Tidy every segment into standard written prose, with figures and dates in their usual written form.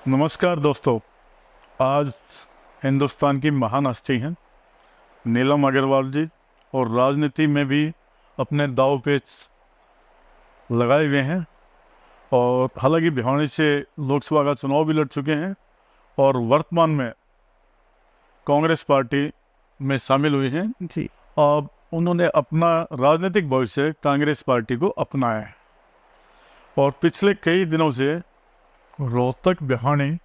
नमस्कार दोस्तों। आज हिंदुस्तान की महान हस्ती हैं नीलम अग्रवाल जी, और राजनीति में भी अपने दांव पेच लगाए हुए हैं। और हालांकि भिवानी से लोकसभा का चुनाव भी लड़ चुके हैं और वर्तमान में कांग्रेस पार्टी में शामिल हुई हैं जी। अब उन्होंने अपना राजनीतिक भविष्य कांग्रेस पार्टी को अपनाया है और पिछले कई दिनों से रोहतक, भिवानी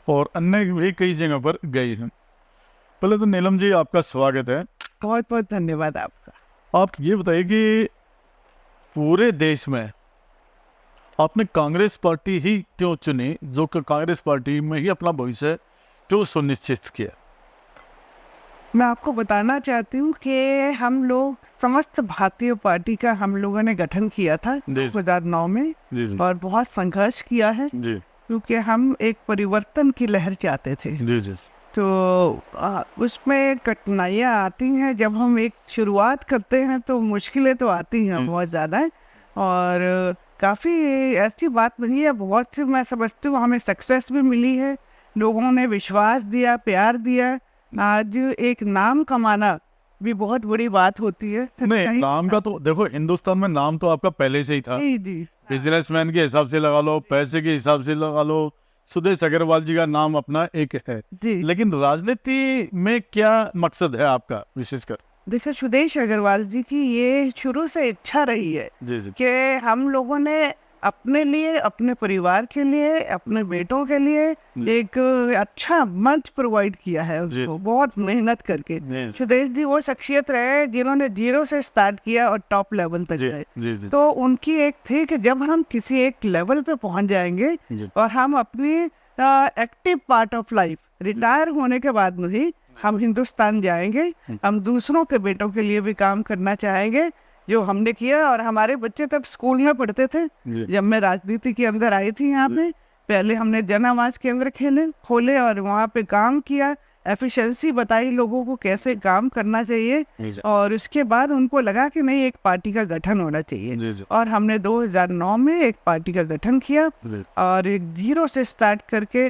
और अन्य भी कई जगह पर गई हैं। पहले तो नीलम जी, आपका स्वागत है। बहुत बहुत धन्यवाद आपका। आप ये बताइए कि पूरे देश में आपने कांग्रेस पार्टी ही क्यों चुनी, जो कि कांग्रेस पार्टी में ही अपना भविष्य क्यों सुनिश्चित किया? मैं आपको बताना चाहती हूँ कि हम लोग समस्त भारतीय पार्टी का हम लोगों ने गठन किया था जी। 2009 में जी। और बहुत संघर्ष किया है जी क्योंकि हम एक परिवर्तन की लहर चाहते थे। जी जी तो उसमें कठिनाइयाँ आती हैं। जब हम एक शुरुआत करते हैं तो मुश्किलें तो आती हैं बहुत ज़्यादा, और काफ़ी ऐसी बात नहीं है, बहुत सी मैं समझती हूँ हमें सक्सेस भी मिली है। लोगों ने विश्वास दिया, प्यार दिया। आज एक नाम कमाना भी बहुत बड़ी बात होती है। नहीं, नाम का तो देखो, हिंदुस्तान में नाम तो आपका पहले से ही था। जी जी। बिजनेसमैन के हिसाब से लगा लो, पैसे के हिसाब से लगा लो, सुदेश अग्रवाल जी का नाम अपना एक है। जी। लेकिन राजनीति में क्या मकसद है आपका विशेषकर? देखो, सुदेश अग्रवाल जी की ये शुरू से इच्छा रही है जी जी कि हम लोगों ने अपने लिए, अपने परिवार के लिए, अपने बेटों के लिए एक अच्छा मंच प्रोवाइड किया है उसको, बहुत मेहनत करके। सुदेश जी वो शख्सियत रहे जिन्होंने जीरो से स्टार्ट किया और टॉप लेवल तक गए। तो उनकी एक थी कि जब हम किसी एक लेवल पे पहुंच जाएंगे और हम अपनी active part of life, retire होने के बाद में ही हम हिंदुस्तान जाएंगे, हम दूसरों के बेटों के लिए भी काम करना चाहेंगे, जो हमने किया। और हमारे बच्चे तब स्कूल में पढ़ते थे जब मैं राजनीति के अंदर आई थी यहाँ पे। पहले हमने जन आवाज केंद्र खोले और वहाँ पे काम किया, एफिशिएंसी बताई लोगों को कैसे काम करना चाहिए, और उसके बाद उनको लगा कि नहीं, एक पार्टी का गठन होना चाहिए। और हमने 2009 में एक पार्टी का गठन किया और एक जीरो से स्टार्ट करके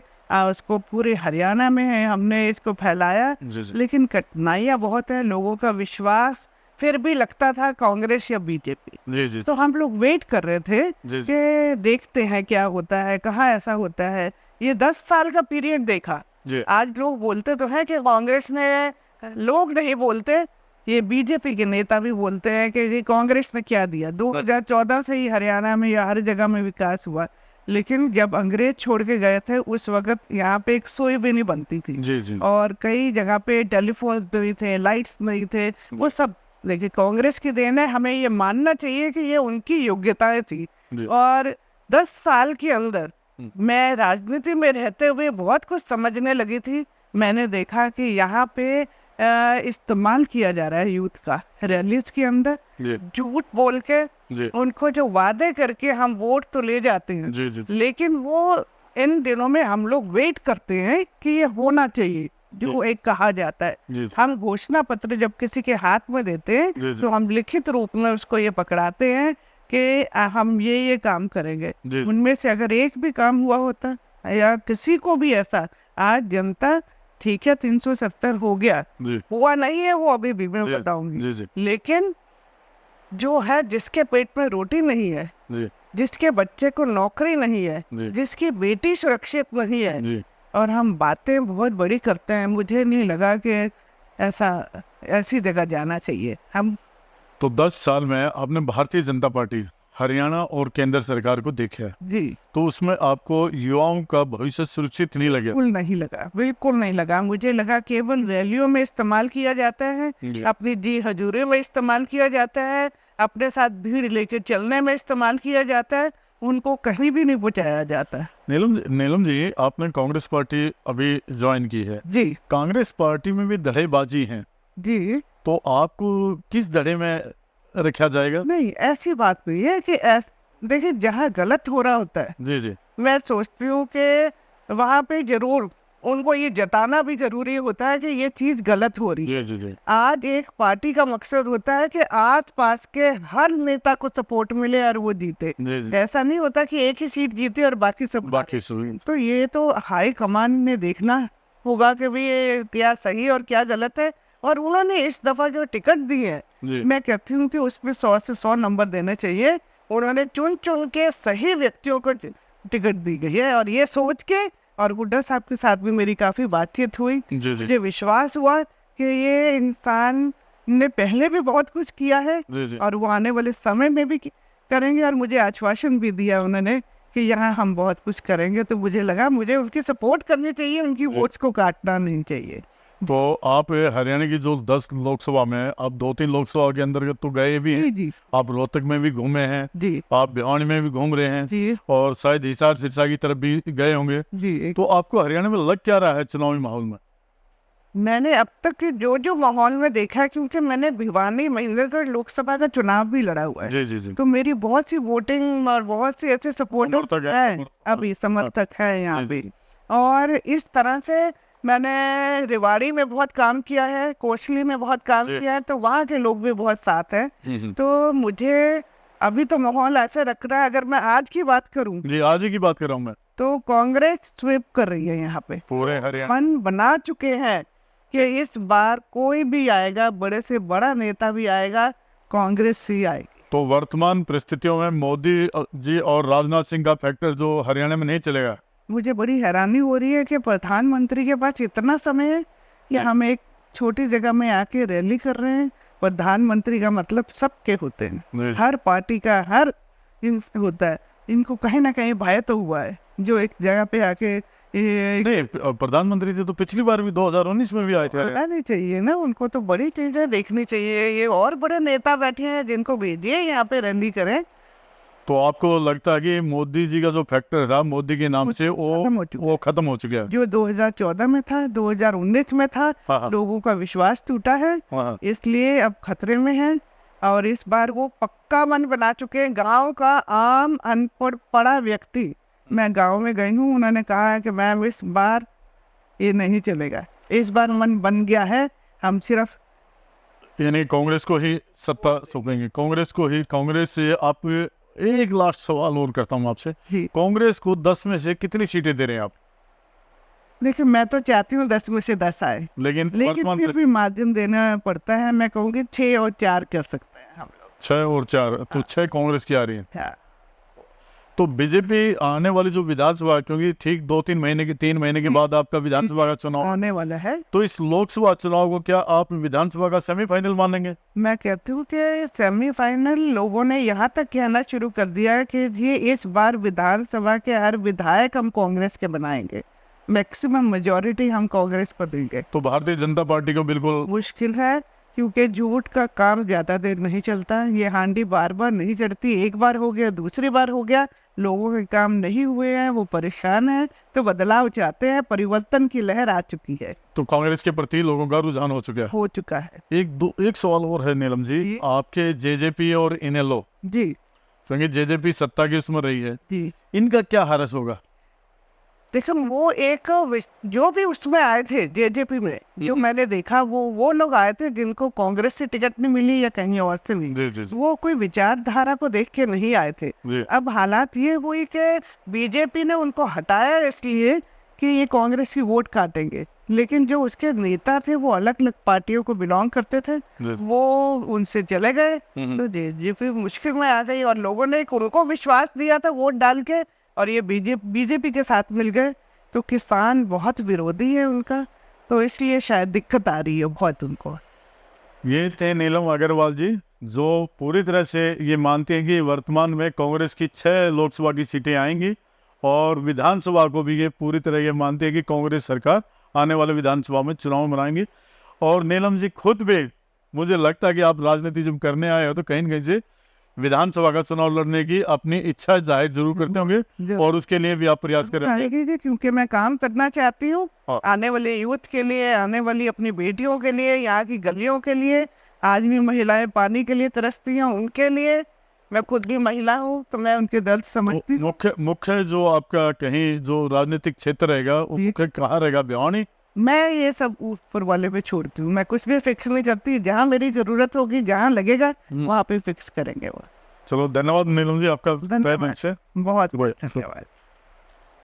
उसको पूरे हरियाणा में है हमने इसको फैलाया। लेकिन कठिनाइयाँ बहुत है, लोगों का विश्वास फिर भी लगता था कांग्रेस या बीजेपी। तो हम लोग वेट कर रहे थे कि देखते हैं क्या होता है, कहाँ ऐसा होता है। ये 10 साल का पीरियड देखा। आज लोग बोलते तो हैं कि कांग्रेस ने, लोग नहीं बोलते, ये बीजेपी के नेता भी बोलते हैं कि ये कांग्रेस ने क्या दिया। 2014 से ही हरियाणा में या हर जगह में विकास हुआ, लेकिन जब अंग्रेज छोड़ के गए थे उस वक्त यहाँ पे एक सुई भी नहीं बनती थी। और कई जगह पे टेलीफोन नहीं थे, लाइट्स नहीं थे, वो सब देखिए कांग्रेस की देन है। हमें ये मानना चाहिए कि ये उनकी योग्यताएं थी। और 10 साल के अंदर मैं राजनीति में रहते हुए बहुत कुछ समझने लगी थी। मैंने देखा कि यहाँ पे इस्तेमाल किया जा रहा है यूथ का रैलीज के अंदर, झूठ बोल के उनको जो वादे करके हम वोट तो ले जाते हैं, लेकिन वो इन दिनों में हम लोग वेट करते हैं कि ये होना चाहिए जो एक कहा जाता है। हम घोषणा पत्र जब किसी के हाथ में देते हैं तो हम लिखित रूप में उसको ये पकड़ाते हैं कि हम ये काम करेंगे। उनमें से अगर एक भी काम हुआ होता या किसी को भी ऐसा, आज जनता ठीक है 370 हो गया, हुआ नहीं है वो अभी भी मैं बताऊंगी, लेकिन जो है जिसके पेट में रोटी नहीं है, जिसके बच्चे को नौकरी नहीं है, जिसकी बेटी सुरक्षित नहीं है, और हम बातें बहुत बड़ी करते हैं। मुझे नहीं लगा कि ऐसी जगह जाना चाहिए हम। तो 10 साल में आपने भारतीय जनता पार्टी, हरियाणा और केंद्र सरकार को देखा जी, तो उसमें आपको युवाओं का भविष्य सुरक्षित नहीं लगा? बिल्कुल नहीं लगा, बिल्कुल नहीं लगा। मुझे लगा केवल रैलियों में इस्तेमाल किया जाता है, अपनी जी हजूरी में इस्तेमाल किया जाता है, अपने साथ भीड़ लेके चलने में इस्तेमाल किया जाता है, उनको कहीं भी नहीं पहुंचाया जाता। नीलम जी, आपने कांग्रेस पार्टी अभी ज्वाइन की है जी। कांग्रेस पार्टी में भी धड़ेबाजी है जी, तो आपको किस धड़े में रखा जाएगा? नहीं, ऐसी बात नहीं है कि देखिए जहाँ गलत हो रहा होता है, जी, मैं सोचती हूँ कि वहाँ पे जरूर उनको ये जताना भी जरूरी होता है कि ये चीज गलत हो रही है। जी जी। आज एक पार्टी का मकसद होता है कि आस पास के हर नेता को सपोर्ट मिले और वो जीते। ऐसा नहीं होता कि एक ही सीट जीते और बाकी सब बाकी सब। तो ये तो हाई कमान ने देखना होगा कि भाई ये क्या सही और क्या गलत है। और उन्होंने इस दफा जो टिकट दी है, मैं कहती हूँ कि उसमें 100 से 100 नंबर देने चाहिए। उन्होंने चुन चुन के सही व्यक्तियों को टिकट दी गई है। और ये सोच के, और हुड्डा साहब के साथ भी मेरी काफी बातचीत हुई, मुझे विश्वास हुआ कि ये इंसान ने पहले भी बहुत कुछ किया है और वो आने वाले समय में भी करेंगे। और मुझे आश्वासन भी दिया उन्होंने कि यहाँ हम बहुत कुछ करेंगे। तो मुझे लगा मुझे उनकी सपोर्ट करनी चाहिए, उनकी वोट्स को काटना नहीं चाहिए। तो आप हरियाणा की जो 10 लोकसभा में, आप 2-3 लोकसभा के अंतर्गत तो गए भी हैं। जी। आप रोहतक में भी घूमे हैं जी। आप भिवानी में भी घूम रहे हैं जी। और शायद हिसार सिरसा की तरफ भी गए होंगे जी। तो आपको हरियाणा में लग क्या रहा है चुनावी माहौल में? मैंने अब तक के जो माहौल में देखा है, क्योंकि मैंने भिवानी महेंद्रगढ़ लोकसभा का चुनाव भी लड़ा हुआ है। जी। तो मेरी बहुत सी वोटिंग और बहुत से ऐसे सपोर्टर है, अभी समर्थक है यहाँ पे। और इस तरह से मैंने रेवाड़ी में बहुत काम किया है, कोसली में बहुत काम किया है, तो वहाँ के लोग भी बहुत साथ हैं। तो मुझे अभी तो माहौल ऐसे रख रहा है, अगर मैं आज की बात करूं जी, आज ही की बात कर रहा हूँ मैं, तो कांग्रेस स्वीप कर रही है यहाँ पे। पूरे हरियाणा मन बना चुके हैं कि इस बार कोई भी आएगा, बड़े से बड़ा नेता भी आएगा, कांग्रेस ही आएगी। तो वर्तमान परिस्थितियों में मोदी जी और राजनाथ सिंह का फैक्टर जो हरियाणा में नहीं चलेगा। मुझे बड़ी हैरानी हो रही है कि प्रधानमंत्री के पास इतना समय है कि हम एक छोटी जगह में आके रैली कर रहे हैं। प्रधानमंत्री का मतलब सबके होते हैं, हर पार्टी का हर होता है। इनको कहीं ना कहीं भय तो हुआ है जो एक जगह पे आके नहीं, प्रधानमंत्री जी तो पिछली बार भी 2019 में भी आए थे। नहीं चाहिए ना, उनको तो बड़ी चीजें देखनी चाहिए। ये और बड़े नेता बैठे हैं जिनको भेजिए यहाँ पे रैली करें। तो आपको लगता है कि मोदी जी का जो फैक्टर था, मोदी के नाम से वो खत्म हो चुका है? जो 2014 में था, 2019 में था, लोगों का विश्वास टूटा है, इसलिए अब खतरे में है। और इस बार वो पक्का मन बना चुके हैं। गांव का आम अनपढ़ पढ़ा व्यक्ति, मैं गांव में गई हूँ, उन्होंने कहा है कि मैम इस बार ये नहीं चलेगा, इस बार मन बन गया है, हम सिर्फ यानी कांग्रेस को ही सत्ता सौंपेंगे, कांग्रेस को ही। कांग्रेस से आप एक लास्ट सवाल और करता हूँ आपसे, कांग्रेस को 10 में से कितनी सीटें दे रहे हैं आप? देखिए, मैं तो चाहती हूँ 10 में से 10 आए, लेकिन फिर भी मार्जिन देना पड़ता है। मैं कहूँगी 6 और 4 कर सकते हैं हम लोग। 6 और 4, तो 6 कांग्रेस की आ रही है। तो बीजेपी आने वाली जो विधानसभा, क्योंकि ठीक 2-3 महीने के 3 महीने के बाद आपका विधानसभा का चुनाव आने वाला है, तो इस लोकसभा चुनाव को क्या आप विधानसभा का सेमीफाइनल मानेंगे? मैं कहती हूँ कि सेमीफाइनल लोगों ने यहाँ तक कहना शुरू कर दिया है कि ये इस बार विधानसभा के हर विधायक हम कांग्रेस के बनाएंगे, मैक्सिमम मेजोरिटी हम कांग्रेस को देंगे। तो भारतीय जनता पार्टी को बिल्कुल मुश्किल है, क्योंकि झूठ का काम ज्यादा देर नहीं चलता। ये हांडी बार बार नहीं चढ़ती, एक बार हो गया, दूसरी बार हो गया, लोगों के काम नहीं हुए हैं, वो परेशान हैं, तो बदलाव चाहते हैं, परिवर्तन की लहर आ चुकी है। तो कांग्रेस के प्रति लोगों का रुझान हो चुका है। एक सवाल और है नीलम जी, आपके जेजेपी और इनेलो जी, क्योंकि जेजेपी सत्ता की उसमें रही है जी, इनका क्या हरस होगा? देखो, वो एक जो भी उसमें आए थे जेजेपी में, जो मैंने देखा, वो लोग आए थे जिनको कांग्रेस से टिकट नहीं मिली या कहीं और से मिली। वो कोई विचारधारा को देख के नहीं आए थे। अब हालात ये हुई कि बीजेपी ने उनको हटाया इसलिए कि ये कांग्रेस की वोट काटेंगे, लेकिन जो उसके नेता थे वो अलग अलग पार्टियों को बिलोंग करते थे, वो उनसे चले गए। तो जेजेपी मुश्किल में आ गई और लोगों ने उनको विश्वास दिया था वोट डाल के, और ये बीजेपी के साथ मिल गए। तो किसान बहुत विरोधी है उनका, तो इसलिए शायद दिक्कत आ रही है बहुत उनको। ये थे नीलम अग्रवाल जी, जो पूरी तरह से ये मानते हैं कि वर्तमान में कांग्रेस की 6 लोकसभा की सीटें आएंगी और विधानसभा को भी ये पूरी तरह ये मानते हैं कि कांग्रेस सरकार आने वाले विधानसभा में चुनाव बनाएंगी। और नीलम जी खुद भी, मुझे लगता है कि आप राजनीति जब करने आए हो तो कहीं न कहीं से विधानसभा का चुनाव लड़ने की अपनी इच्छा जाहिर जरूर करते होंगे और उसके लिए भी आप प्रयास करेंगे। क्योंकि मैं काम करना चाहती हूँ आने वाले यूथ के लिए, आने वाली अपनी बेटियों के लिए, यहाँ की गलियों के लिए। आज भी महिलाएं पानी के लिए तरसती हैं, उनके लिए। मैं खुद भी महिला हूँ तो मैं उनके दर्द समझती हूँ। मुख्य जो आपका कहीं जो राजनीतिक क्षेत्र रहेगा वो मुख्य कहाँ रहेगा, भिवानी? मैं ये सब ऊपर वाले पे छोड़ती हूँ, मैं कुछ भी फिक्स नहीं करती, जहाँ मेरी जरूरत होगी, जहाँ लगेगा वहाँ पे फिक्स करेंगे वो। चलो धन्यवाद नीलम जी आपका, धन्यवाद। से बहुत धन्यवाद।